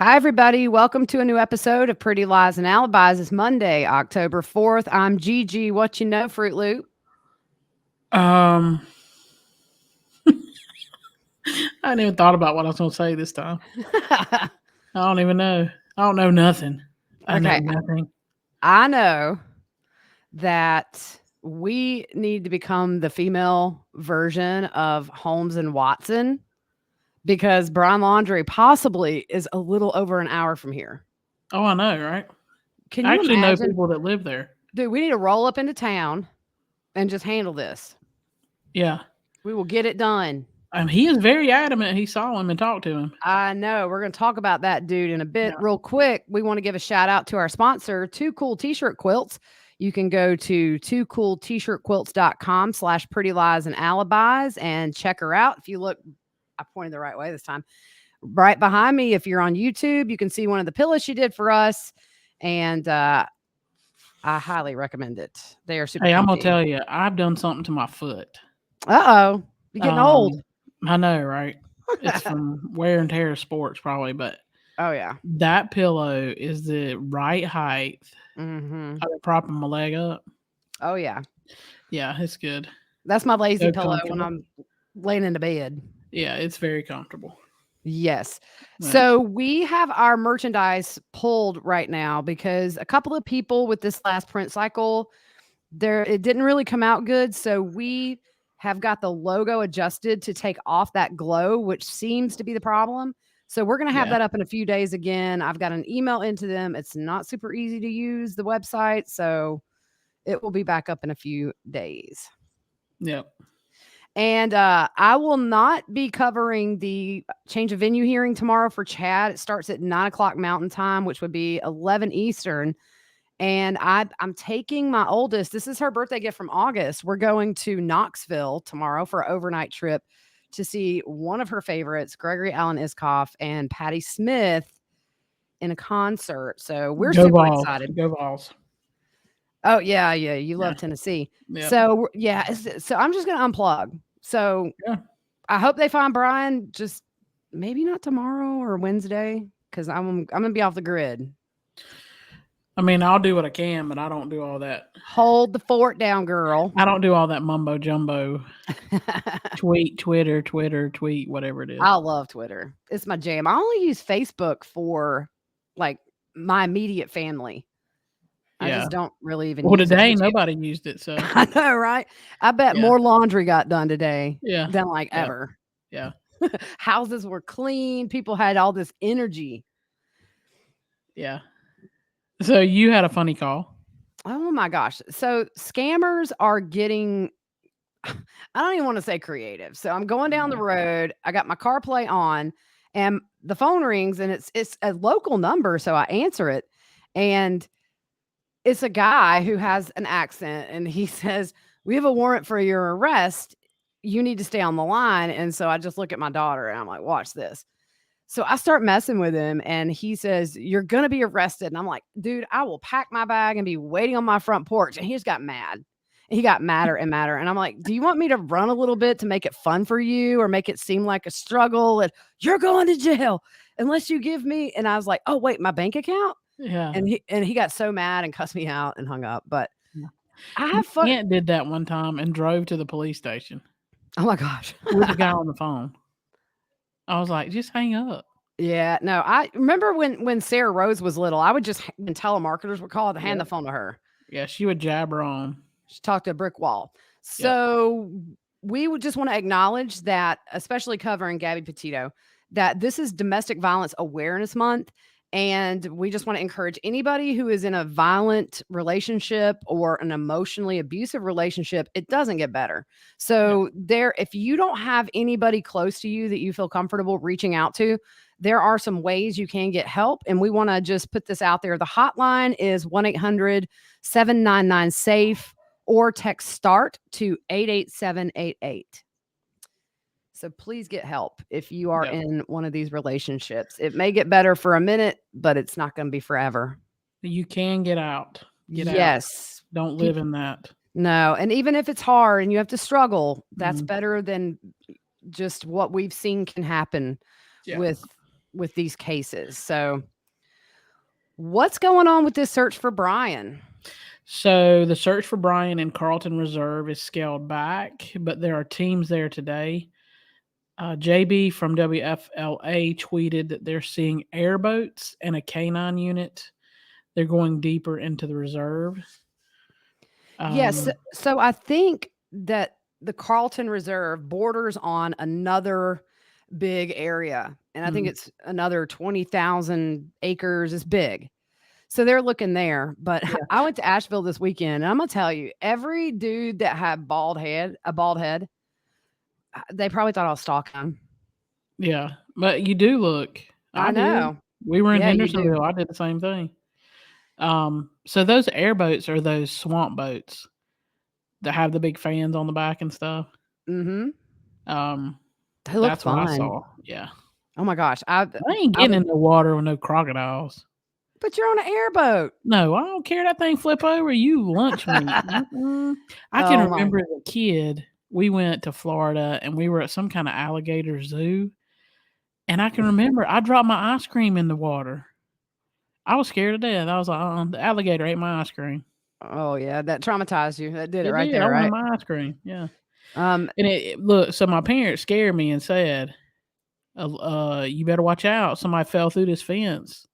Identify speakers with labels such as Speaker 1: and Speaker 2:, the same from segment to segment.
Speaker 1: Hi, everybody. Welcome to a new episode of Pretty Lies and Alibis. It's Monday, October 4th. I'm Gigi. What you know, Fruit Loop?
Speaker 2: I hadn't even thought about what I was going to say this time. I don't even know. I don't know nothing. I know
Speaker 1: Okay.
Speaker 2: nothing.
Speaker 1: I know that we need to become the female version of Holmes and Watson because Brian Laundrie possibly is a little over an hour from here.
Speaker 2: Oh, I know, right?
Speaker 1: Can
Speaker 2: I
Speaker 1: you
Speaker 2: actually know
Speaker 1: imagine?
Speaker 2: people that live there.
Speaker 1: Dude, we need to roll up into town and just handle this.
Speaker 2: Yeah.
Speaker 1: We will get it done.
Speaker 2: He is very adamant he saw him and talked to him.
Speaker 1: I know. We're going to talk about that dude in a bit.
Speaker 2: Yeah.
Speaker 1: Real quick, we want to give a shout out to our sponsor, Two Cool T-Shirt Quilts. You can go to twocooltshirtquilts.com/pretty lies and alibis and check her out. If you look, I pointed the right way this time. Right behind me, if you're on YouTube, you can see one of the pillows she did for us. And I highly recommend it. They are super
Speaker 2: Hey, I'm going
Speaker 1: comfy.
Speaker 2: to tell you, I've done something to my foot.
Speaker 1: Uh-oh. You're getting old.
Speaker 2: I know, right? It's from wear and tear of sports probably, but
Speaker 1: Oh, yeah.
Speaker 2: that pillow is the right height.
Speaker 1: Mm-hmm.
Speaker 2: I would propping my leg up.
Speaker 1: Oh, yeah.
Speaker 2: Yeah, it's good.
Speaker 1: That's my lazy
Speaker 2: So
Speaker 1: pillow when
Speaker 2: comfortable.
Speaker 1: I'm laying into bed.
Speaker 2: Yeah, it's very comfortable.
Speaker 1: Yes.
Speaker 2: Right.
Speaker 1: So we have our merchandise pulled right now because a couple of people with this last print cycle, it didn't really come out good. So we have got the logo adjusted to take off that glow, which seems to be the problem. So we're going to have that up in a few days again. I've got an email into them. It's not super easy to use the website. So it will be back up in a few days.
Speaker 2: Yep.
Speaker 1: And I will not be covering the change of venue hearing tomorrow for Chad. It starts at 9:00 Mountain Time, which would be 11 Eastern. And I'm taking my oldest. This is her birthday gift from August. We're going to Knoxville tomorrow for an overnight trip to see one of her favorites, Gregory Allen Iscoff and Patti Smith, in a concert. So we're super excited.
Speaker 2: Go Vols.
Speaker 1: Oh, yeah. You love Tennessee.
Speaker 2: Yep.
Speaker 1: So, yeah. So I'm just going to unplug. So I hope they find Brian just maybe not tomorrow or Wednesday because I'm going to be off the grid.
Speaker 2: I mean, I'll do what I can, but I don't do all that.
Speaker 1: Hold the fort down, girl.
Speaker 2: I don't do all that mumbo jumbo. Twitter, tweet, whatever it is.
Speaker 1: I love Twitter. It's my jam. I only use Facebook for like my immediate family. I just don't really even
Speaker 2: Well,
Speaker 1: use
Speaker 2: today
Speaker 1: it.
Speaker 2: nobody used it, so
Speaker 1: I know, right? I bet more laundry got done today than like ever.
Speaker 2: Yeah.
Speaker 1: Houses were clean. People had all this energy.
Speaker 2: Yeah. So you had a funny call.
Speaker 1: Oh my gosh. So scammers are getting, I don't even want to say creative. So I'm going down the road. I got my CarPlay on and the phone rings and it's a local number. So I answer it and it's a guy who has an accent and he says, "We have a warrant for your arrest. You need to stay on the line." And so I just look at my daughter and I'm like, "Watch this." So I start messing with him and he says, "You're going to be arrested." And I'm like, "Dude, I will pack my bag and be waiting on my front porch." And he just got mad. He got madder and madder. And I'm like, "Do you want me to run a little bit to make it fun for you or make it seem like a struggle? And you're going to jail unless you give me." And I was like, "Oh, wait, my bank account?"
Speaker 2: Yeah.
Speaker 1: And he got so mad and cussed me out and hung up. But I have fun.
Speaker 2: My aunt did that one time and drove to the police station.
Speaker 1: Oh my gosh.
Speaker 2: With the guy on the phone. I was like, just hang up.
Speaker 1: Yeah, no, I remember when Sarah Rose was little, I would just, when telemarketers would call, to hand the phone to her.
Speaker 2: Yeah, she would jabber on.
Speaker 1: She talked to a brick wall. So we would just want to acknowledge that, especially covering Gabby Petito, that this is Domestic Violence Awareness Month. And we just want to encourage anybody who is in a violent relationship or an emotionally abusive relationship, it doesn't get better. So if you don't have anybody close to you that you feel comfortable reaching out to, there are some ways you can get help. And we want to just put this out there. The hotline is 1-800-799-SAFE or text START to 88788. So please get help if you are in one of these relationships. It may get better for a minute, but it's not going to be forever.
Speaker 2: You can get out. Get out.
Speaker 1: Yes.
Speaker 2: Don't live in that.
Speaker 1: No. And even if it's hard and you have to struggle, that's better than just what we've seen can happen with with these cases. So, what's going on with this search for Brian?
Speaker 2: So the search for Brian in Carlton Reserve is scaled back, but there are teams there today. JB from WFLA tweeted that they're seeing airboats and a canine unit. They're going deeper into the reserve.
Speaker 1: Yes. So I think that the Carlton Reserve borders on another big area. And I think it's another 20,000 acres. It's big. So they're looking there. But
Speaker 2: Yeah.
Speaker 1: I went to Asheville this weekend, and I'm gonna tell you, every dude that had a bald head, they probably thought I was stalking him.
Speaker 2: Yeah, but you do look.
Speaker 1: I
Speaker 2: did.
Speaker 1: know.
Speaker 2: We were in
Speaker 1: Yeah, you do.
Speaker 2: Hendersonville. I did the same thing. So those airboats are those swamp boats that have the big fans on the back and stuff.
Speaker 1: Mm-hmm. They look
Speaker 2: That's what I
Speaker 1: fun.
Speaker 2: saw. Yeah.
Speaker 1: Oh my gosh.
Speaker 2: I ain't getting in the water with no crocodiles.
Speaker 1: But you're on an airboat.
Speaker 2: No, I don't care that thing flip over. You lunch meat. I can remember as a kid, we went to Florida and we were at some kind of alligator zoo. And I can remember I dropped my ice cream in the water. I was scared to death. I was like, the alligator ate my ice cream.
Speaker 1: Oh yeah, that traumatized you. That did it right
Speaker 2: did.
Speaker 1: there,
Speaker 2: I
Speaker 1: right?
Speaker 2: wanted my ice cream. Yeah.
Speaker 1: And
Speaker 2: look, so my parents scared me and said, you better watch out. Somebody fell through this fence.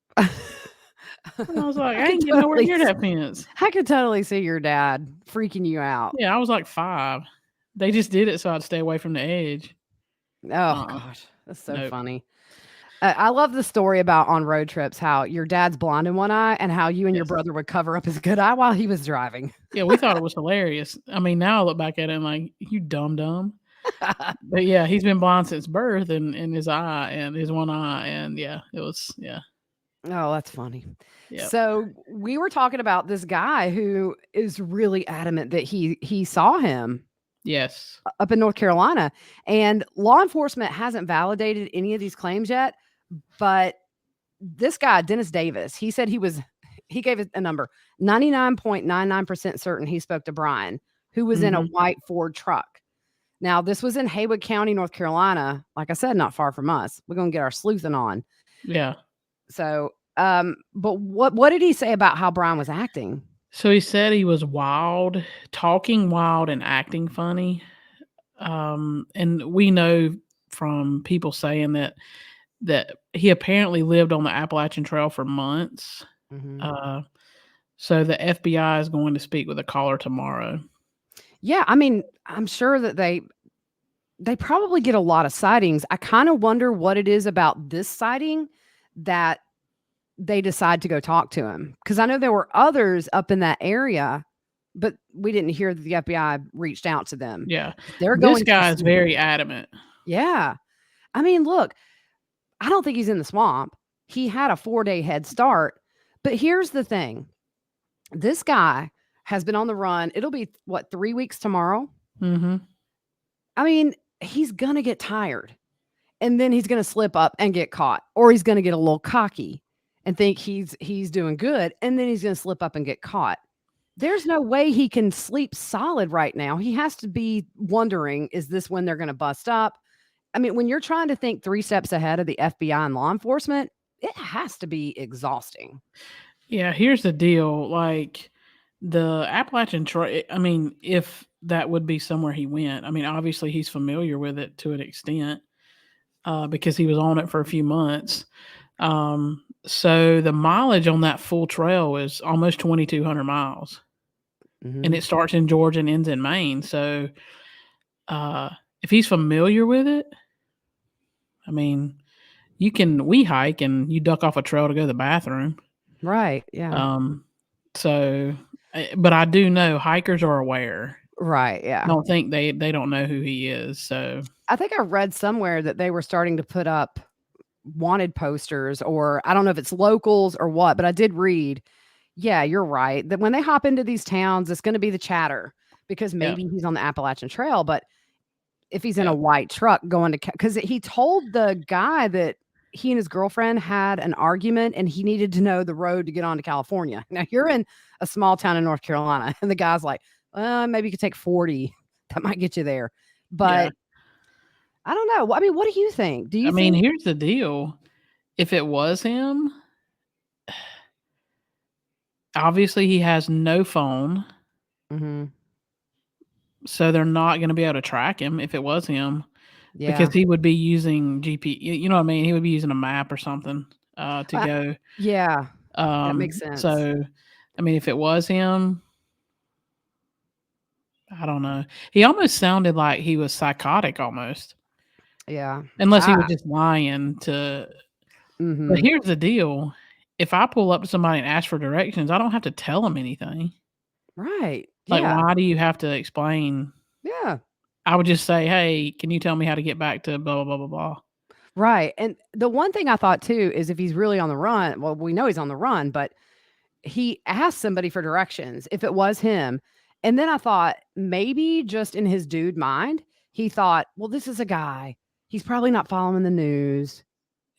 Speaker 2: And I was like, I ain't getting nowhere near that fence.
Speaker 1: I could totally see your dad freaking you out.
Speaker 2: Yeah, I was like 5. They just did it so I'd stay away from the edge.
Speaker 1: Oh gosh, that's so funny. I love the story about on road trips how your dad's blind in one eye and how you and your brother would cover up his good eye while he was driving.
Speaker 2: Yeah, we thought it was hilarious. I mean, now I look back at it and like, you dumb. But yeah, he's been blind since birth and in his eye and his one eye. And yeah, it was, yeah.
Speaker 1: Oh, that's funny.
Speaker 2: Yep.
Speaker 1: So we were talking about this guy who is really adamant that he saw him.
Speaker 2: Yes.
Speaker 1: Up in North Carolina. And law enforcement hasn't validated any of these claims yet. But this guy, Dennis Davis, he said he gave it a number, 99.99% certain he spoke to Brian, who was in a white Ford truck. Now, this was in Haywood County, North Carolina. Like I said, not far from us. We're going to get our sleuthing on.
Speaker 2: Yeah.
Speaker 1: So, but what did he say about how Brian was acting?
Speaker 2: So he said he was wild, talking wild and acting funny. And we know from people saying that he apparently lived on the Appalachian Trail for months. So the FBI is going to speak with a caller tomorrow. Yeah,
Speaker 1: I mean, I'm sure that they probably get a lot of sightings. I kind of wonder what it is about this sighting that they decide to go talk to him. Because I know there were others up in that area, but we didn't hear that the FBI reached out to them.
Speaker 2: Yeah. This guy is very adamant.
Speaker 1: Yeah. I mean, look, I don't think he's in the swamp. He had a 4-day head start. But here's the thing. This guy has been on the run. It'll be, 3 weeks tomorrow? I mean, he's going to get tired. And then he's going to slip up and get caught. Or he's going to get a little cocky and think he's doing good. And then he's going to slip up and get caught. There's no way he can sleep solid right now. He has to be wondering, is this when they're going to bust up? I mean, when you're trying to think 3 steps ahead of the FBI and law enforcement, it has to be exhausting.
Speaker 2: Yeah, here's the deal. Like the Appalachian Trail, I mean, if that would be somewhere he went, I mean, obviously he's familiar with it to an extent because he was on it for a few months. So the mileage on that full trail is almost 2,200 miles. And it starts in Georgia and ends in Maine. So if he's familiar with it, I mean, we hike and you duck off a trail to go to the bathroom.
Speaker 1: Right. Yeah.
Speaker 2: So, but I do know hikers are aware.
Speaker 1: Right. Yeah.
Speaker 2: I don't think they don't know who he is. So
Speaker 1: I think I read somewhere that they were starting to put up wanted posters, or I don't know if it's locals or what, but I did read. Yeah, you're right. That when they hop into these towns, it's going to be the chatter because maybe he's on the Appalachian Trail. But if he's in a white truck going to, because he told the guy that he and his girlfriend had an argument and he needed to know the road to get on to California. Now you're in a small town in North Carolina and the guy's like, maybe you could take 40. That might get you there. But I don't know. I mean, what do you think?
Speaker 2: I mean, here's the deal. If it was him, obviously he has no phone,
Speaker 1: Mhm.
Speaker 2: so they're not gonna be able to track him if it was him, because
Speaker 1: Yeah.
Speaker 2: he would be using you know what I mean? He would be using a map or something, to
Speaker 1: Uh,
Speaker 2: go.
Speaker 1: yeah, that makes sense.
Speaker 2: So, I mean, if it was him, I don't know. He almost sounded like he was psychotic almost,
Speaker 1: Yeah.
Speaker 2: unless he was
Speaker 1: Ah,
Speaker 2: just lying to. But
Speaker 1: mhm.
Speaker 2: here's the deal, if I pull up to somebody and ask for directions, I don't have to tell them anything.
Speaker 1: Right.
Speaker 2: Like,
Speaker 1: Yeah.
Speaker 2: why do you have to explain?
Speaker 1: Yeah.
Speaker 2: I would just say, "Hey, can you tell me how to get back to blah, blah, blah, blah, blah?"
Speaker 1: Right, and the one thing I thought too is if he's really on the run, well, we know he's on the run, but he asked somebody for directions if it was him. And then I thought maybe just in his dude mind, he thought, well, this is a guy. He's probably not following the news.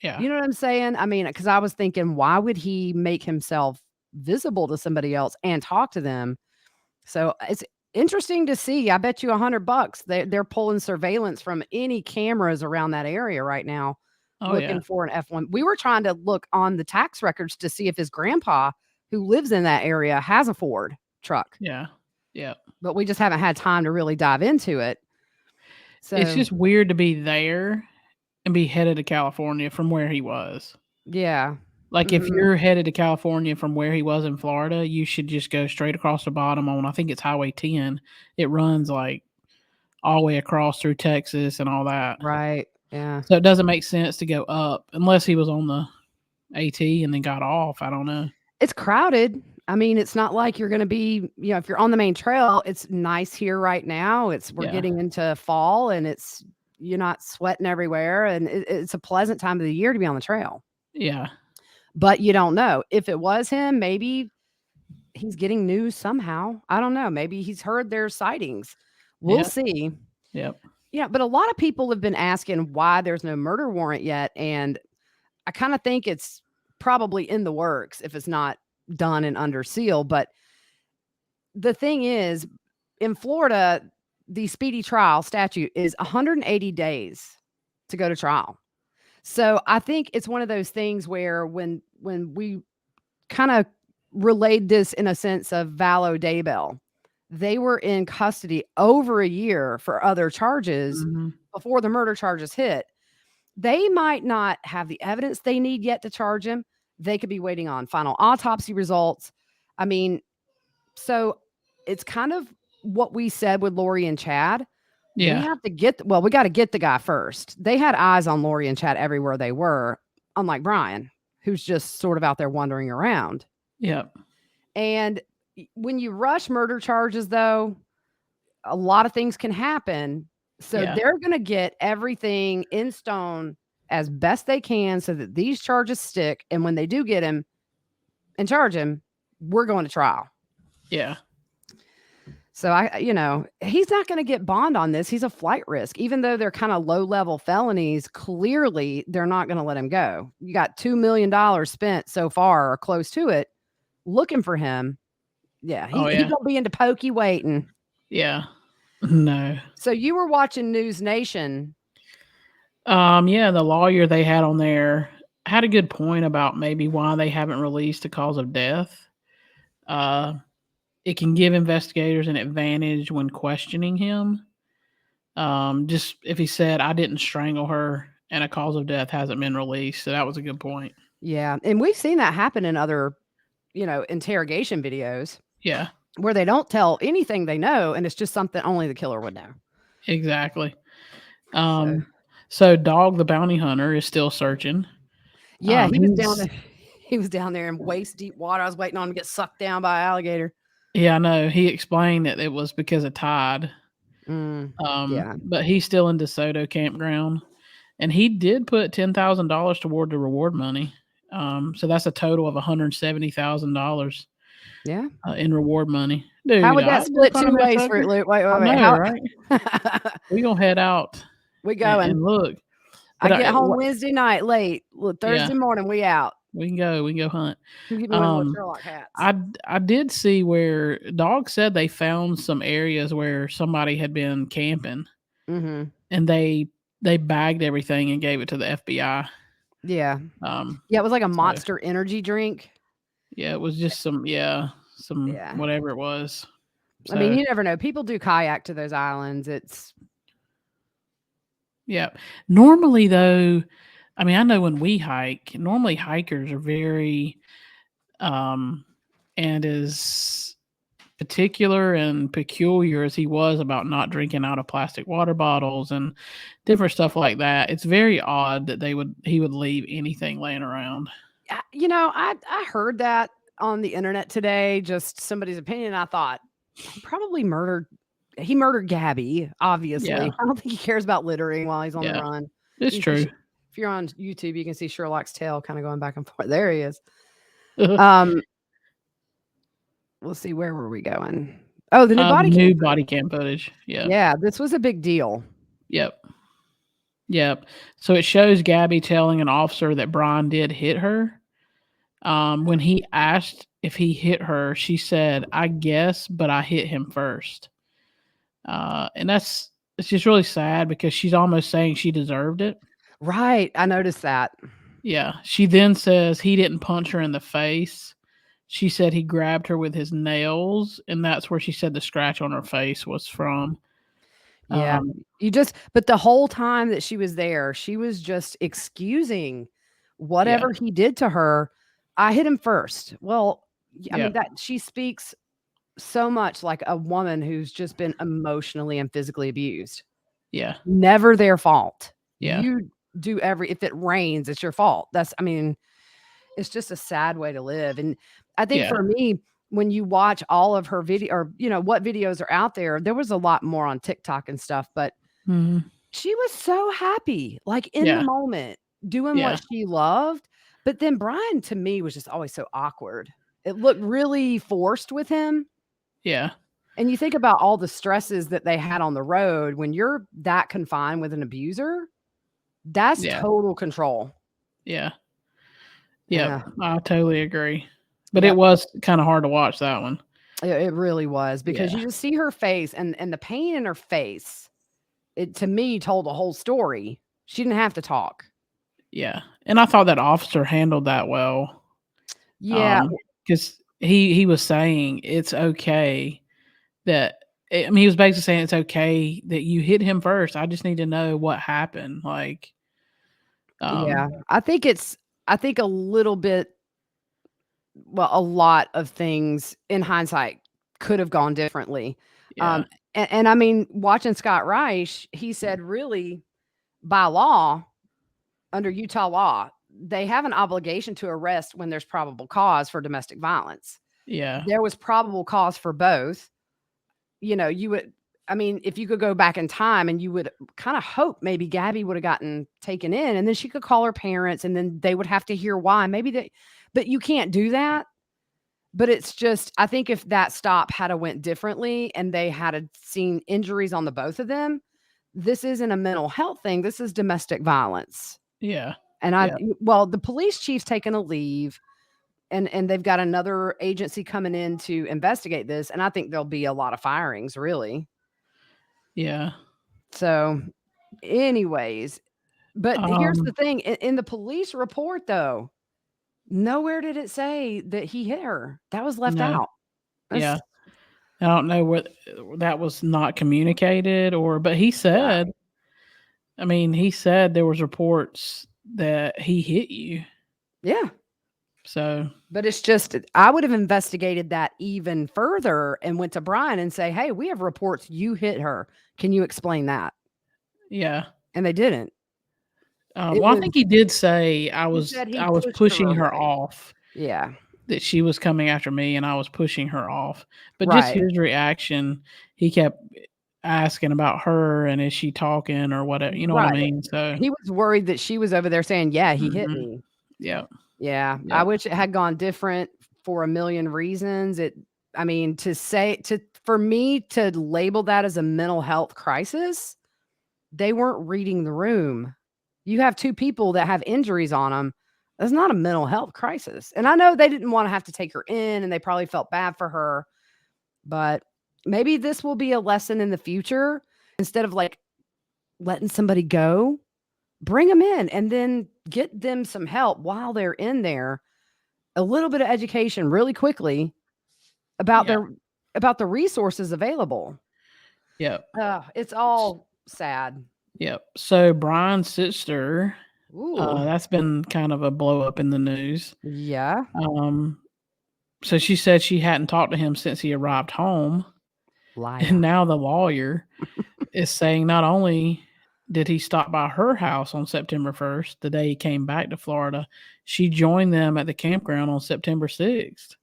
Speaker 2: Yeah.
Speaker 1: You know what I'm saying? I mean, because I was thinking, why would he make himself visible to somebody else and talk to them? So it's interesting to see. I bet you $100 they're pulling surveillance from any cameras around that area right now,
Speaker 2: Oh, yeah.
Speaker 1: looking for an F1. We were trying to look on the tax records to see if his grandpa, who lives in that area, has a Ford truck,
Speaker 2: Yeah. Yep.
Speaker 1: but we just haven't had time to really dive into it.
Speaker 2: It's
Speaker 1: So,
Speaker 2: just weird to be there and be headed to California from where he was.
Speaker 1: yeah.
Speaker 2: Like, if
Speaker 1: Mhm.
Speaker 2: you're headed to California from where he was in Florida, you should just go straight across the bottom on, I think it's Highway 10. It runs, like, all the way across through Texas and all that.
Speaker 1: Right. Yeah.
Speaker 2: So it doesn't make sense to go up unless he was on the AT and then got off, I don't know.
Speaker 1: It's crowded. I mean, it's not like you're gonna be, if you're on the main trail, it's nice here right now. We're
Speaker 2: Yeah.
Speaker 1: getting into fall and you're not sweating everywhere and it's a pleasant time of the year to be on the trail.
Speaker 2: Yeah.
Speaker 1: But you don't know. If it was him, maybe he's getting news somehow. I don't know. Maybe he's heard their sightings. We'll
Speaker 2: Yep.
Speaker 1: see.
Speaker 2: Yep.
Speaker 1: Yeah, but a lot of people have been asking why there's no murder warrant yet, and I kinda think it's probably in the works if it's not done and under seal, but the thing is, in Florida, the speedy trial statute is 180 days to go to trial. So, I think it's one of those things where when we kinda relayed this in a sense of Vallow Daybell, they were in custody over a year for other charges
Speaker 2: Mhm.
Speaker 1: before the murder charges hit. They might not have the evidence they need yet to charge him. They could be waiting on final autopsy results. I mean, so it's kind of what we said with Lori and Chad. We
Speaker 2: Yeah.
Speaker 1: have to we got to get the guy first. They had eyes on Lori and Chad everywhere they were, unlike Brian, who's just sort of out there wandering around.
Speaker 2: Yep.
Speaker 1: And when you rush murder charges, though, a lot of things can happen. So
Speaker 2: Yeah.
Speaker 1: they're going to get everything in stone as best they can so that these charges stick. And when they do get him and charge him, we're going to trial.
Speaker 2: Yeah.
Speaker 1: So he's not going to get bond on this. He's a flight risk. Even though they're kind of low level felonies, clearly they're not going to let him go. You got $2 million spent so far or close to it looking for him. Yeah,
Speaker 2: Oh,
Speaker 1: he
Speaker 2: yeah.
Speaker 1: gonna be into pokey waiting.
Speaker 2: Yeah. No.
Speaker 1: So you were watching News Nation.
Speaker 2: Yeah, the lawyer they had on there had a good point about maybe why they haven't released the cause of death. Uh, it can give investigators an advantage when questioning him. Just if he said, "I didn't strangle her," and a cause of death hasn't been released, so that was a good point.
Speaker 1: Yeah, and we've seen that happen in other, interrogation videos
Speaker 2: Yeah,
Speaker 1: where they don't tell anything they know, and it's just something only the killer would know.
Speaker 2: exactly.
Speaker 1: So,
Speaker 2: So Dog the bounty hunter is still searching.
Speaker 1: yeah, he was down
Speaker 2: He's
Speaker 1: there. He was down there in waist deep water. I was waiting on him to get sucked down by an alligator.
Speaker 2: Yeah, I know. He explained that it was because of tide.
Speaker 1: Yeah,
Speaker 2: But he's still in DeSoto campground, and he did put $10,000 toward the reward money. So that's a total of $170,000
Speaker 1: yeah.
Speaker 2: in reward money.
Speaker 1: How
Speaker 2: Dude,
Speaker 1: would that
Speaker 2: I'd go
Speaker 1: split
Speaker 2: climb
Speaker 1: 2
Speaker 2: that
Speaker 1: ways,
Speaker 2: sucker.
Speaker 1: Fruit Loop? Wait,
Speaker 2: I
Speaker 1: wait, wait.
Speaker 2: know,
Speaker 1: How
Speaker 2: right? We gonna head out
Speaker 1: we
Speaker 2: and,
Speaker 1: going?
Speaker 2: and look.
Speaker 1: I
Speaker 2: But
Speaker 1: get home Wednesday night late. Well,
Speaker 2: yeah,
Speaker 1: Thursday morning, we out.
Speaker 2: we can go. We can go hunt.
Speaker 1: You give me one of those Sherlock hats.
Speaker 2: I did see where Dog said they found some areas where somebody had been camping,
Speaker 1: Mhm.
Speaker 2: and they bagged everything and gave it to the FBI.
Speaker 1: Yeah.
Speaker 2: Um,
Speaker 1: Yeah, it was like a
Speaker 2: so
Speaker 1: Monster energy drink.
Speaker 2: yeah, it was just some
Speaker 1: Yeah.
Speaker 2: whatever it was.
Speaker 1: I mean,
Speaker 2: So
Speaker 1: you never know. People do kayak to those islands. It's
Speaker 2: yeah. Normally though, I mean, I know when we hike, normally hikers are very and as particular and peculiar as he was about not drinking out of plastic water bottles and different stuff like that. It's very odd that he would leave anything laying around.
Speaker 1: I heard that on the internet today, just somebody's opinion. I thought he probably murdered Gabby,
Speaker 2: Yeah.
Speaker 1: obviously. I don't think he cares about littering while he's on the
Speaker 2: Yeah.
Speaker 1: run.
Speaker 2: It's
Speaker 1: You can
Speaker 2: true.
Speaker 1: see if you're on YouTube, you can see Sherlock's tail kinda going back and forth. There he is. Um, let's see, where were we going? Oh, the new
Speaker 2: The
Speaker 1: body cam
Speaker 2: new
Speaker 1: footage.
Speaker 2: body cam footage. Yeah.
Speaker 1: Yeah, this was a big deal.
Speaker 2: Yep. Yep. So it shows Gabby telling an officer that Brian did hit her. When he asked if he hit her, she said, "I guess, but I hit him first." And it's just really sad because she's almost saying she deserved it.
Speaker 1: Right, I noticed that.
Speaker 2: Yeah. She then says he didn't punch her in the face. She said he grabbed her with his nails, and that's where she said the scratch on her face was from.
Speaker 1: Yeah, but the whole time that she was there, she was just excusing
Speaker 2: Yeah.
Speaker 1: whatever he did to her. "I hit him first." Well, I
Speaker 2: Yeah.
Speaker 1: mean, that she speaks so much like a woman who's just been emotionally and physically abused.
Speaker 2: Yeah.
Speaker 1: Never their fault.
Speaker 2: Yeah.
Speaker 1: You do if it rains, it's your fault. I mean, it's just a sad way to live, and I think
Speaker 2: Yeah.
Speaker 1: for me, when you watch all of her video or, what videos are out there was a lot more on TikTok and stuff, but
Speaker 2: Mhm.
Speaker 1: she was so happy, like, in the
Speaker 2: Yeah.
Speaker 1: moment, doing
Speaker 2: Yeah.
Speaker 1: what she loved, but then Brian, to me, was just always so awkward. It looked really forced with him,
Speaker 2: Yeah.
Speaker 1: and you think about all the stresses that they had on the road, when you're that confined with an abuser, that's
Speaker 2: Yeah.
Speaker 1: total control.
Speaker 2: Yeah. Yep.
Speaker 1: Yeah.
Speaker 2: I totally agree. But it
Speaker 1: Yep.
Speaker 2: was kinda hard to watch that one.
Speaker 1: It really was because
Speaker 2: Yeah.
Speaker 1: you just see her face and the pain in her face, it to me told the whole story. She didn't have to talk.
Speaker 2: Yeah. And I thought that officer handled that well.
Speaker 1: Yeah,
Speaker 2: Because he was saying it's okay that I mean, he was basically saying it's okay that you hit him first. I just need to know what happened. Like,
Speaker 1: yeah.
Speaker 2: um,
Speaker 1: I think a little bit a lot of things in hindsight could have gone differently.
Speaker 2: yeah,
Speaker 1: And I mean, watching Scott Reich, he said, really, by law, under Utah law, they have an obligation to arrest when there's probable cause for domestic violence.
Speaker 2: yeah,
Speaker 1: There was probable cause for both. You would I mean, if you could go back in time and you would kinda hope maybe Gabby would have gotten taken in and then she could call her parents and then they would have to hear why. But you can't do that. But it's just I think if that stop had a went differently and they had a seen injuries on the both of them, this isn't a mental health thing, this is domestic violence.
Speaker 2: yeah,
Speaker 1: And
Speaker 2: yeah,
Speaker 1: the police chief's taken a leave and they've got another agency coming in to investigate this, and I think there'll be a lot of firings, really.
Speaker 2: yeah.
Speaker 1: So, anyways, but here's the
Speaker 2: Um,
Speaker 1: thing, in the police report, though, nowhere did it say that he hit her. That was left
Speaker 2: no,
Speaker 1: out. That's
Speaker 2: yeah. I don't know what that was not communicated but he
Speaker 1: yeah.
Speaker 2: said, I mean, he said there was reports that he hit you.
Speaker 1: Yeah.
Speaker 2: So,
Speaker 1: But it's just I would have investigated that even further and went to Brian and say, "Hey, we have reports you hit her. Can you explain that?"
Speaker 2: yeah.
Speaker 1: And they didn't. It
Speaker 2: Well, I
Speaker 1: was
Speaker 2: think he did say
Speaker 1: he said he
Speaker 2: I was
Speaker 1: pushed her
Speaker 2: pushing her
Speaker 1: away.
Speaker 2: off,
Speaker 1: Yeah.
Speaker 2: that she was coming after me and I was pushing her off. But just
Speaker 1: Right.
Speaker 2: his reaction, he kept asking about her and is she talking or whatever, you know what I
Speaker 1: Right.
Speaker 2: mean? So,
Speaker 1: He was worried that she was over there saying, "Yeah, he hit
Speaker 2: mhm.
Speaker 1: me."
Speaker 2: Yeah,
Speaker 1: Yeah. I
Speaker 2: yeah,
Speaker 1: wish it had gone different for a million reasons. I mean, for me to label that as a mental health crisis, they weren't reading the room. You have 2 people that have injuries on them. That's not a mental health crisis. And I know they didn't wanna have to take her in, and they probably felt bad for her, but maybe this will be a lesson in the future. Instead of, like, letting somebody go, bring them in and then get them some help while they're in there, a little bit of education really quickly about
Speaker 2: Yeah.
Speaker 1: their about the resources available.
Speaker 2: Yep.
Speaker 1: It's all sad.
Speaker 2: Yep. So Brian's sister,
Speaker 1: Ooh,
Speaker 2: that's been kind of a blow up in the news.
Speaker 1: yeah,
Speaker 2: Um, so she said she hadn't talked to him since he arrived home, and
Speaker 1: liar.
Speaker 2: now the lawyer is saying not only did he stop by her house on September 1st, the day he came back to Florida, she joined them at the campground on September 6th.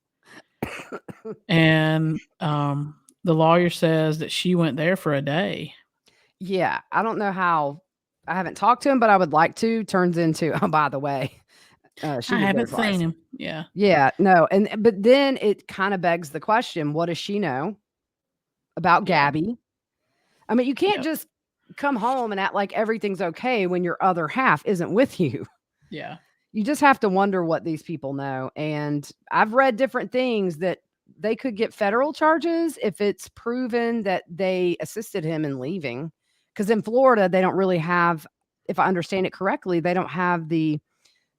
Speaker 2: And the lawyer says that she went there for a day.
Speaker 1: Yeah, I don't know how. I haven't talked to him, but I would like to. Turns into, oh, by the way, she
Speaker 2: I
Speaker 1: was there
Speaker 2: haven't seen
Speaker 1: twice.
Speaker 2: him. Yeah.
Speaker 1: Yeah, no, and but then it kind of begs the question: what does she know about
Speaker 2: Yeah.
Speaker 1: Gabby? I mean, you can't
Speaker 2: Yep.
Speaker 1: just come home and act like everything's okay when your other half isn't with you.
Speaker 2: Yeah.
Speaker 1: You just have to wonder what these people know. And I've read different things that they could get federal charges if it's proven that they assisted him in leaving. Because in Florida, they don't really have, if I understand it correctly, they don't have the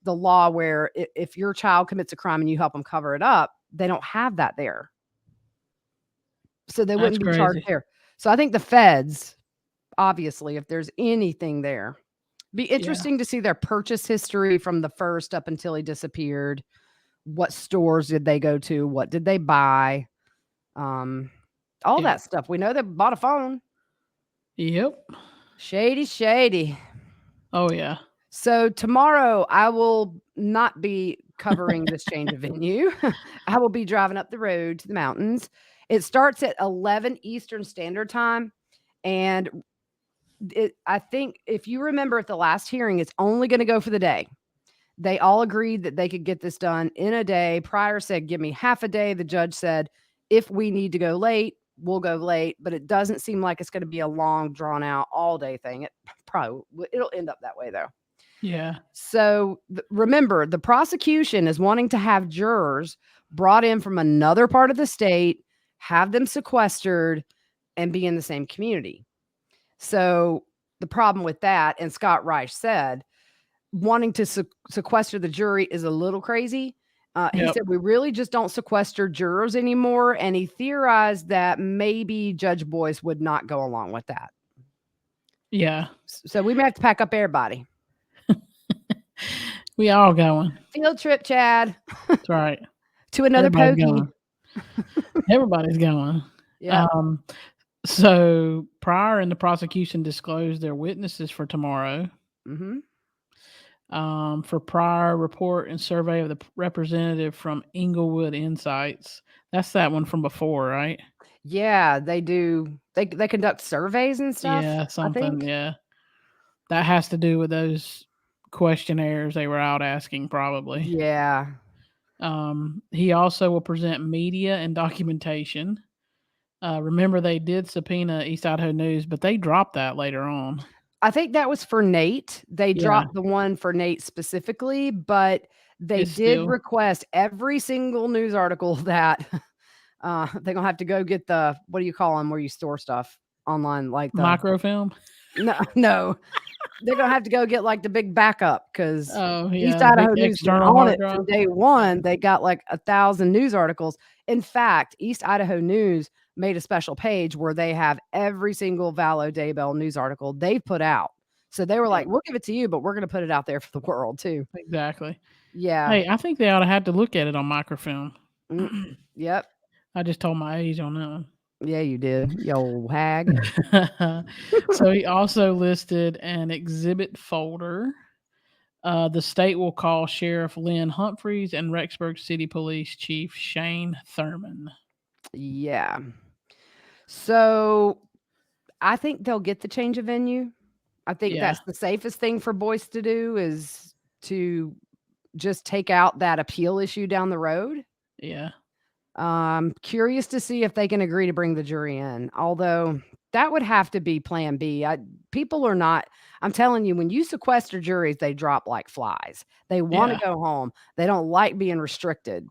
Speaker 1: law where if your child commits a crime and you help them cover it up, they don't have that there. So they
Speaker 2: That's
Speaker 1: wouldn't be charged
Speaker 2: crazy.
Speaker 1: there. So I think the feds, obviously, if there's anything there, be
Speaker 2: Yeah.
Speaker 1: interesting to see their purchase history from the first up until he disappeared. What stores did they go to? What did they buy? Um, all
Speaker 2: Yep.
Speaker 1: that stuff. We know they bought a phone.
Speaker 2: Yep.
Speaker 1: Shady, shady.
Speaker 2: Oh, yeah.
Speaker 1: So tomorrow I will not be covering this change of venue. I will be driving up the road to the mountains. It starts at 11 Eastern Standard Time, and I think if you remember at the last hearing, it's only going to go for the day. They all agreed that they could get this done in a day. Pryor said, "Give me half a day." The judge said, "If we need to go late, we'll go late." But it doesn't seem like it's going to be a long, drawn out, all day thing. It probably it'll end up that way though.
Speaker 2: Yeah.
Speaker 1: So remember, the prosecution is wanting to have jurors brought in from another part of the state, have them sequestered, and be in the same community. So the problem with that, and Scott Reich said, wanting to sequester the jury is a little crazy. He
Speaker 2: Yep.
Speaker 1: said, we really just don't sequester jurors anymore. And he theorized that maybe Judge Boyce would not go along with that.
Speaker 2: Yeah.
Speaker 1: So we may have to pack up everybody.
Speaker 2: We all going.
Speaker 1: Field trip, Chad,
Speaker 2: That's right.
Speaker 1: to another
Speaker 2: Everybody's
Speaker 1: pokey.
Speaker 2: going. Everybody's going.
Speaker 1: Yeah.
Speaker 2: So Pryor and the prosecution disclosed their witnesses for tomorrow.
Speaker 1: Mm-hmm.
Speaker 2: For Pryor, report and survey of the representative from Inglewood Insights. That's that one from before, right?
Speaker 1: Yeah, they do. They conduct surveys and stuff.
Speaker 2: Yeah,
Speaker 1: I
Speaker 2: something.
Speaker 1: think.
Speaker 2: Yeah, that has to do with those questionnaires they were out asking, probably.
Speaker 1: Yeah.
Speaker 2: He also will present media and documentation. Remember, they did subpoena East Idaho News, but they dropped that later on.
Speaker 1: I think that was for Nate. They
Speaker 2: Yeah.
Speaker 1: dropped the one for Nate specifically, but they
Speaker 2: It's
Speaker 1: did
Speaker 2: still
Speaker 1: request every single news article that they're gonna have to go get the, what do you call them where you store stuff online, like the
Speaker 2: microfilm.
Speaker 1: no. They're gonna have to go get like the big backup because
Speaker 2: Oh
Speaker 1: East
Speaker 2: yeah,
Speaker 1: Idaho
Speaker 2: big
Speaker 1: News been
Speaker 2: external
Speaker 1: on
Speaker 2: hard
Speaker 1: it
Speaker 2: drive.
Speaker 1: from day one. They got like 1,000 news articles. In fact, East Idaho News made a special page where they have every single Valo Daybell news article they've put out. So they were like,
Speaker 2: Yep.
Speaker 1: "We'll give it to you, but we're gonna put it out there for the world too."
Speaker 2: Exactly.
Speaker 1: Yeah.
Speaker 2: Hey, I think they ought to have to look at it on microfilm.
Speaker 1: Yep.
Speaker 2: I just told my age on that one.
Speaker 1: Yeah, you did, you old hag.
Speaker 2: So he also listed an exhibit folder. The state will call Sheriff Lynn Humphreys and Rexburg City Police Chief Shane Thurman.
Speaker 1: Yeah. So I think they'll get the change of venue. I think
Speaker 2: Yeah.
Speaker 1: that's the safest thing for Boyce to do is to just take out that appeal issue down the road.
Speaker 2: Yeah.
Speaker 1: Curious to see if they can agree to bring the jury in, although that would have to be plan B. People are not, I'm telling you, when you sequester juries, they drop like flies. They want to
Speaker 2: Yeah.
Speaker 1: go home. They don't like being restricted.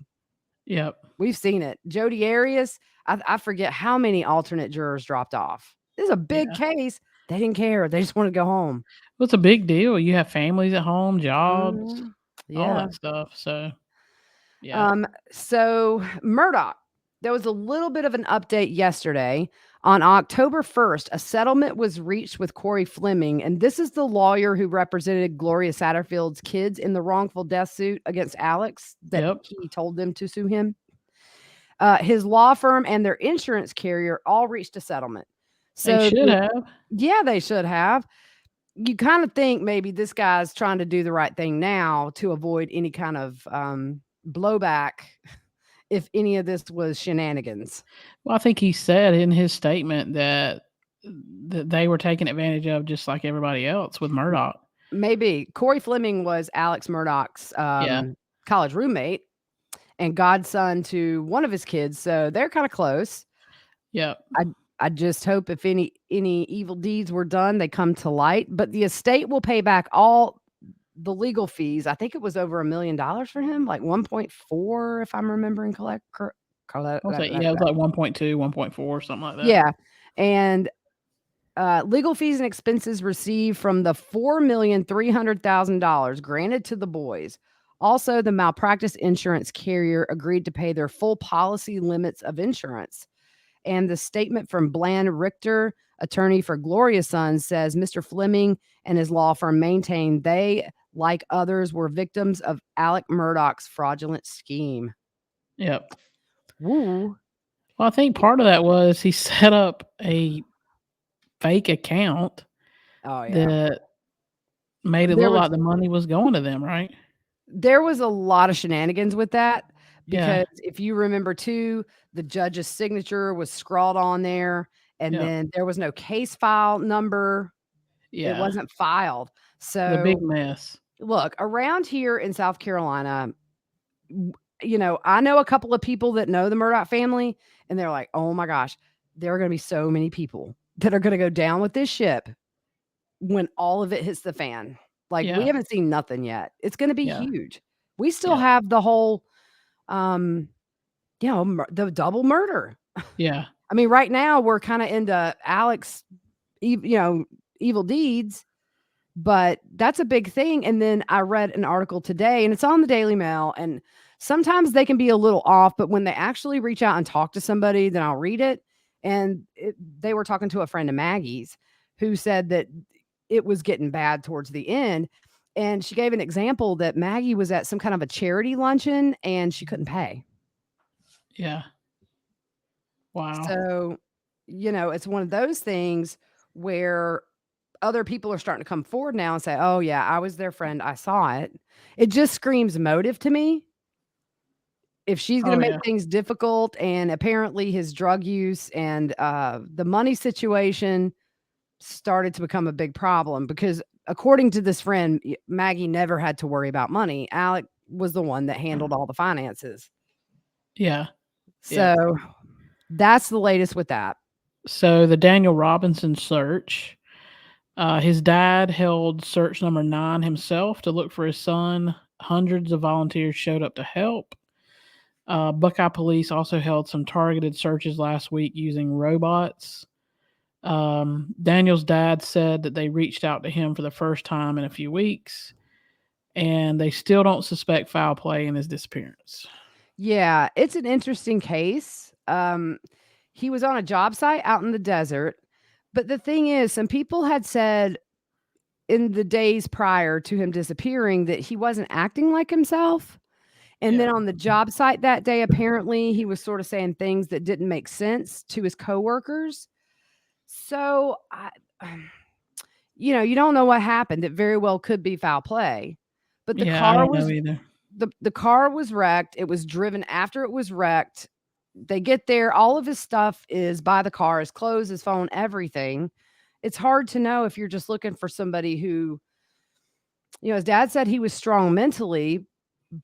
Speaker 2: Yep.
Speaker 1: We've seen it. Jody Arias, I forget how many alternate jurors dropped off. This is a big
Speaker 2: Yeah.
Speaker 1: case. They didn't care. They just want to go home.
Speaker 2: Well, it's a big deal. You have families at home, jobs,
Speaker 1: Mhm.
Speaker 2: all
Speaker 1: Yeah.
Speaker 2: that stuff. So, yeah.
Speaker 1: So Murdaugh, there was a little bit of an update yesterday. On October 1st, a settlement was reached with Corey Fleming, and this is the lawyer who represented Gloria Satterfield's kids in the wrongful death suit against Alex that
Speaker 2: Yep.
Speaker 1: he told them to sue him. His law firm and their insurance carrier all reached a settlement.
Speaker 2: They
Speaker 1: So,
Speaker 2: should have.
Speaker 1: yeah, they should have. You kind of think maybe this guy's trying to do the right thing now to avoid any kind of blowback if any of this was shenanigans.
Speaker 2: Well, I think he said in his statement that they were taken advantage of just like everybody else with Murdaugh.
Speaker 1: Maybe Corey Fleming was Alex Murdaugh's
Speaker 2: Yeah.
Speaker 1: college roommate and godson to one of his kids, so they're kind of close.
Speaker 2: Yep.
Speaker 1: I just hope if any evil deeds were done, they come to light. But the estate will pay back all the legal fees. I think it was over $1 million for him, like 1.4, if I'm remembering
Speaker 2: I'll say, yeah, it was like 1.2, 1.4, something like that.
Speaker 1: Yeah, and legal fees and expenses received from the $4,300,000 granted to the boys. Also, the malpractice insurance carrier agreed to pay their full policy limits of insurance. And the statement from Bland Richter, attorney for Gloria's son, says Mr. Fleming and his law firm maintain they, like others, were victims of Alec Murdaugh's fraudulent scheme.
Speaker 2: Yep.
Speaker 1: Woo.
Speaker 2: Well, I think part of that was he set up a fake account
Speaker 1: Oh, yeah.
Speaker 2: that made it look like the money was going to them, right?
Speaker 1: There was a lot of shenanigans with that
Speaker 2: Yeah.
Speaker 1: because if you remember too, the judge's signature was scrawled on there, and
Speaker 2: Yep.
Speaker 1: then there was no case file number. It
Speaker 2: Yeah.
Speaker 1: wasn't filed.
Speaker 2: The big
Speaker 1: So,
Speaker 2: mess.
Speaker 1: look, around here in South Carolina, I know a couple of people that know the Murdaugh family, and they're like, "Oh my gosh, there are gonna be so many people that are gonna go down with this ship when all of it hits the fan." Like, we
Speaker 2: Yeah.
Speaker 1: haven't seen nothing yet. It's gonna be
Speaker 2: Yeah.
Speaker 1: huge. We still
Speaker 2: Yeah.
Speaker 1: have the whole, um, the double murder.
Speaker 2: Yeah.
Speaker 1: I mean, right now, we're kinda into Alex, evil deeds, but that's a big thing. And then I read an article today, and it's on the Daily Mail, and sometimes they can be a little off, but when they actually reach out and talk to somebody, then I'll read it. And they were talking to a friend of Maggie's who said that it was getting bad towards the end. And she gave an example that Maggie was at some kind of a charity luncheon and she couldn't pay.
Speaker 2: Yeah. Wow.
Speaker 1: So, it's one of those things where other people are starting to come forward now and say, "Oh, yeah, I was their friend. I saw it." It just screams motive to me. If she's gonna
Speaker 2: Oh,
Speaker 1: make
Speaker 2: yeah.
Speaker 1: things difficult, and apparently his drug use and, the money situation started to become a big problem because according to this friend, Maggie never had to worry about money. Alec was the one that handled all the finances.
Speaker 2: Yeah. Yeah.
Speaker 1: So, that's the latest with that.
Speaker 2: So the Daniel Robinson search, his dad held search number 9 himself to look for his son. Hundreds of volunteers showed up to help. Buckeye police also held some targeted searches last week using robots. Daniel's dad said that they reached out to him for the first time in a few weeks, and they still don't suspect foul play in his disappearance.
Speaker 1: Yeah, it's an interesting case. He was on a job site out in the desert, but the thing is, some people had said in the days prior to him disappearing that he wasn't acting like himself. And then
Speaker 2: Yeah.
Speaker 1: on the job site that day, apparently he was sort of saying things that didn't make sense to his coworkers. So you don't know what happened. It very well could be foul play. But the
Speaker 2: Yeah, I
Speaker 1: car
Speaker 2: don't know
Speaker 1: was
Speaker 2: either.
Speaker 1: the car was wrecked. It was driven after it was wrecked. They get there, all of his stuff is by the car, his clothes, his phone, everything. It's hard to know if you're just looking for somebody who, his dad said he was strong mentally,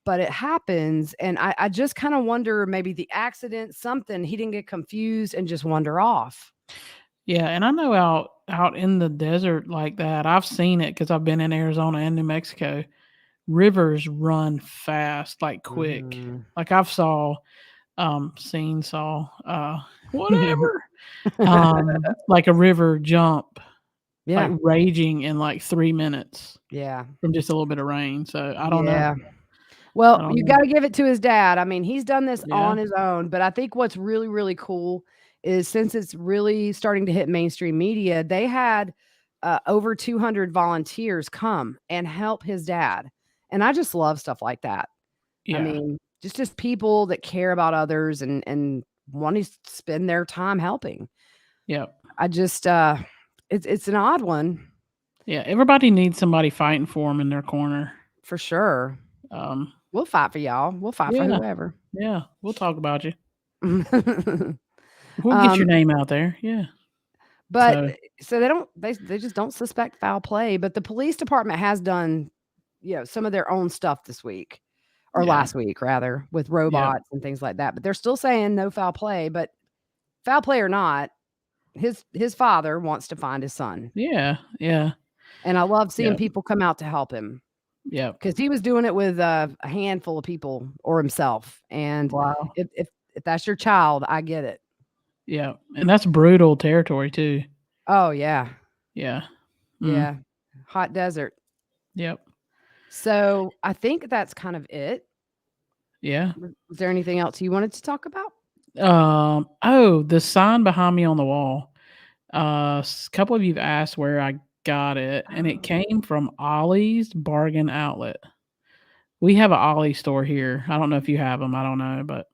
Speaker 1: but it happens. And I just kind of wonder maybe the accident, something, he didn't get confused and just wander off.
Speaker 2: Yeah, and I know out in the desert like that, I've seen it because I've been in Arizona and New Mexico. Rivers run fast, like quick.
Speaker 1: Mhm.
Speaker 2: Like I've whatever, like a river jump
Speaker 1: Yeah.
Speaker 2: like raging in like 3 minutes
Speaker 1: Yeah.
Speaker 2: from just a little bit of rain. So I don't know.
Speaker 1: Yeah.
Speaker 2: I
Speaker 1: Well,
Speaker 2: don't
Speaker 1: you
Speaker 2: know.
Speaker 1: gotta give it to his dad. I mean, he's done this
Speaker 2: Yeah.
Speaker 1: on his own, but I think what's really, really cool is since it's really starting to hit mainstream media, they had, over 200 volunteers come and help his dad, and I just love stuff like that. I
Speaker 2: Yeah.
Speaker 1: mean, just people that care about others and want to spend their time helping.
Speaker 2: Yep.
Speaker 1: I just, it's an odd one
Speaker 2: Yeah. Everybody needs somebody fighting for them in their corner.
Speaker 1: for sure.
Speaker 2: Um,
Speaker 1: We'll fight for y'all. We'll fight for
Speaker 2: yeah.
Speaker 1: whoever.
Speaker 2: Yeah. We'll talk about you. We'll get your
Speaker 1: Um,
Speaker 2: name out there. Yeah.
Speaker 1: but
Speaker 2: So
Speaker 1: so they just don't suspect foul play, but the police department has done, some of their own stuff this week or
Speaker 2: yeah.
Speaker 1: last week rather with
Speaker 2: Yep.
Speaker 1: robots and things like that. But they're still saying no foul play, but foul play or not, his father wants to find his son.
Speaker 2: Yeah. Yeah.
Speaker 1: And I love seeing
Speaker 2: Yep.
Speaker 1: people come out to help him
Speaker 2: Yep.
Speaker 1: because he was doing it with a handful of people or himself. And
Speaker 2: Wow.
Speaker 1: if that's your child, I get it.
Speaker 2: Yeah. And that's brutal territory too.
Speaker 1: Oh yeah.
Speaker 2: Yeah. Mm.
Speaker 1: Yeah. Hot desert.
Speaker 2: Yep.
Speaker 1: So I think that's kind of it.
Speaker 2: Yeah.
Speaker 1: Was there anything else you wanted to talk about?
Speaker 2: Oh, the sign behind me on the wall. A couple of you've asked where I got it, and it
Speaker 1: Oh.
Speaker 2: came from Ollie's Bargain Outlet. We have a Ollie store here. I don't know if you have them. I don't know, but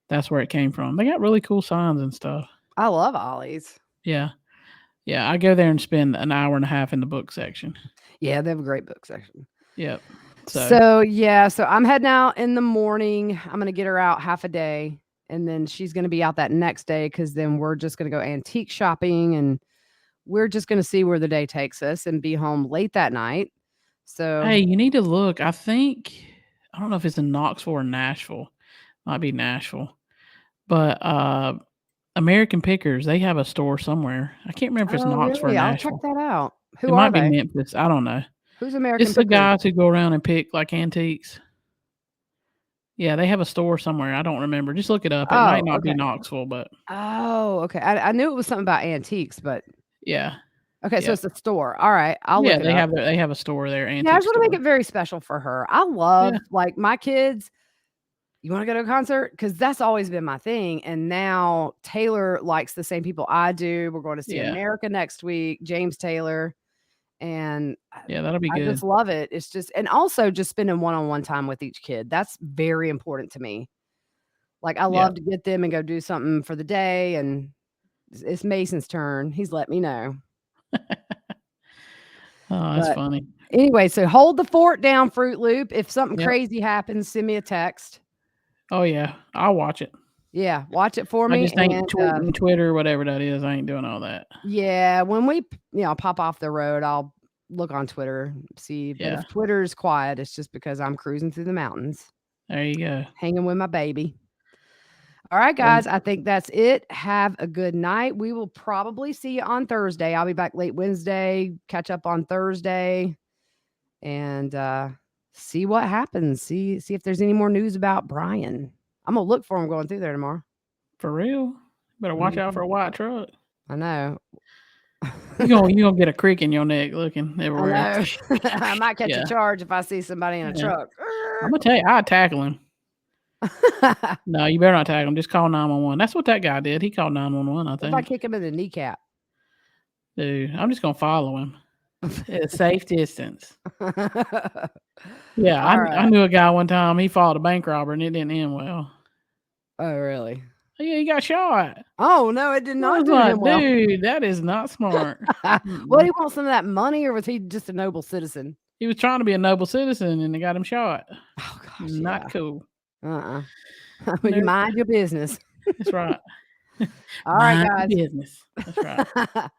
Speaker 2: that's where it came from. They got really cool signs and stuff.
Speaker 1: I love Ollie's.
Speaker 2: Yeah. Yeah, I go there and spend an hour and a half in the book section.
Speaker 1: Yeah, they have a great book section.
Speaker 2: Yep. So,
Speaker 1: So, yeah, so I'm heading out in the morning. I'm gonna get her out half a day, and then she's gonna be out that next day because then we're just gonna go antique shopping, and we're just gonna see where the day takes us and be home late that night. So
Speaker 2: hey, you need to look. I don't know if it's in Knoxville or Nashville. Might be Nashville. But American Pickers, they have a store somewhere. I can't remember if it's
Speaker 1: oh,
Speaker 2: Knoxville or
Speaker 1: really? I'll check
Speaker 2: Nashville.
Speaker 1: that out.
Speaker 2: It
Speaker 1: Who are
Speaker 2: might be
Speaker 1: they?
Speaker 2: Memphis. I don't know.
Speaker 1: Who's American
Speaker 2: It's the
Speaker 1: Pickers?
Speaker 2: guys who go around and pick like antiques. Yeah, they have a store somewhere. I don't remember. Just look it up. It might
Speaker 1: Oh,
Speaker 2: not be
Speaker 1: okay.
Speaker 2: Knoxville, but
Speaker 1: Oh, okay. I knew it was something about antiques, but
Speaker 2: yeah.
Speaker 1: okay, so
Speaker 2: Yep.
Speaker 1: it's a store. All right, I'll
Speaker 2: Yeah,
Speaker 1: look it up.
Speaker 2: they have a store there,
Speaker 1: Yeah, I
Speaker 2: antique
Speaker 1: just wanna make
Speaker 2: store.
Speaker 1: it very special for her. I
Speaker 2: Yeah.
Speaker 1: love like, my kids, "You wanna go to a concert?" Because that's always been my thing, and now Taylor likes the same people I do. We're going to see
Speaker 2: Yeah.
Speaker 1: America next week, James Taylor, and
Speaker 2: Yeah, that'll be
Speaker 1: I
Speaker 2: good.
Speaker 1: just love it. It's just and also just spending one-on-one time with each kid. That's very important to me. Like, I
Speaker 2: Yeah.
Speaker 1: love to get them and go do something for the day, and it's Mason's turn. He's let me know.
Speaker 2: Oh, that's
Speaker 1: But
Speaker 2: funny.
Speaker 1: anyway, so hold the fort down, Fruit Loop. If something
Speaker 2: Yep.
Speaker 1: crazy happens, send me a text.
Speaker 2: Oh, yeah. I'll watch it.
Speaker 1: Yeah, watch it for
Speaker 2: I
Speaker 1: me,
Speaker 2: just ain't
Speaker 1: and,
Speaker 2: tweeting Twitter, whatever that is. I ain't doing all that.
Speaker 1: yeah, when we, pop off the road, I'll look on Twitter, see, but
Speaker 2: Yeah.
Speaker 1: if Twitter's quiet, it's just because I'm cruising through the mountains,
Speaker 2: There you go.
Speaker 1: hanging with my baby. All right,
Speaker 2: Well,
Speaker 1: guys, I think that's it. Have a good night. We will probably see you on Thursday. I'll be back late Wednesday, catch up on Thursday, and, see what happens. See if there's any more news about Brian. I'm gonna look for him going through there tomorrow.
Speaker 2: for real? Better watch out
Speaker 1: Mhm.
Speaker 2: for a white truck.
Speaker 1: I know.
Speaker 2: You gonna get a crick in your neck looking
Speaker 1: I
Speaker 2: everywhere.
Speaker 1: know. I might catch a
Speaker 2: Yeah.
Speaker 1: charge if I see somebody in a
Speaker 2: Yeah.
Speaker 1: truck.
Speaker 2: Imma tell you, I'd tackle him. No, you better not tackle him. Just call 911. That's what that guy did. He called 911, I
Speaker 1: If I
Speaker 2: think.
Speaker 1: kick him in the kneecap.
Speaker 2: Dude, I'm just gonna follow him at a safe distance.
Speaker 1: All
Speaker 2: Yeah, I
Speaker 1: right.
Speaker 2: knew a guy one time, he fought a bank robber, and it didn't end well.
Speaker 1: Oh, really?
Speaker 2: Yeah, he got shot.
Speaker 1: Oh, no, it did
Speaker 2: I
Speaker 1: not
Speaker 2: was
Speaker 1: do him
Speaker 2: like,
Speaker 1: well.
Speaker 2: "Dude, that is not smart."
Speaker 1: What,
Speaker 2: Mm-mm.
Speaker 1: he want some of that money, or was he just a noble citizen?
Speaker 2: He was trying to be a noble citizen, and they got him shot.
Speaker 1: Oh gosh, yeah.
Speaker 2: Not cool.
Speaker 1: Uh-uh. You
Speaker 2: Nope,
Speaker 1: mind your business.
Speaker 2: that's right.
Speaker 1: All right,
Speaker 2: Mind
Speaker 1: guys.
Speaker 2: your business. That's right.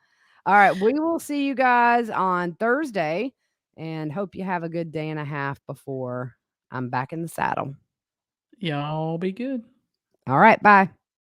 Speaker 1: All right, we will see you guys on Thursday, and hope you have a good day and a half before I'm back in the saddle.
Speaker 2: Y'all be good.
Speaker 1: All right, bye.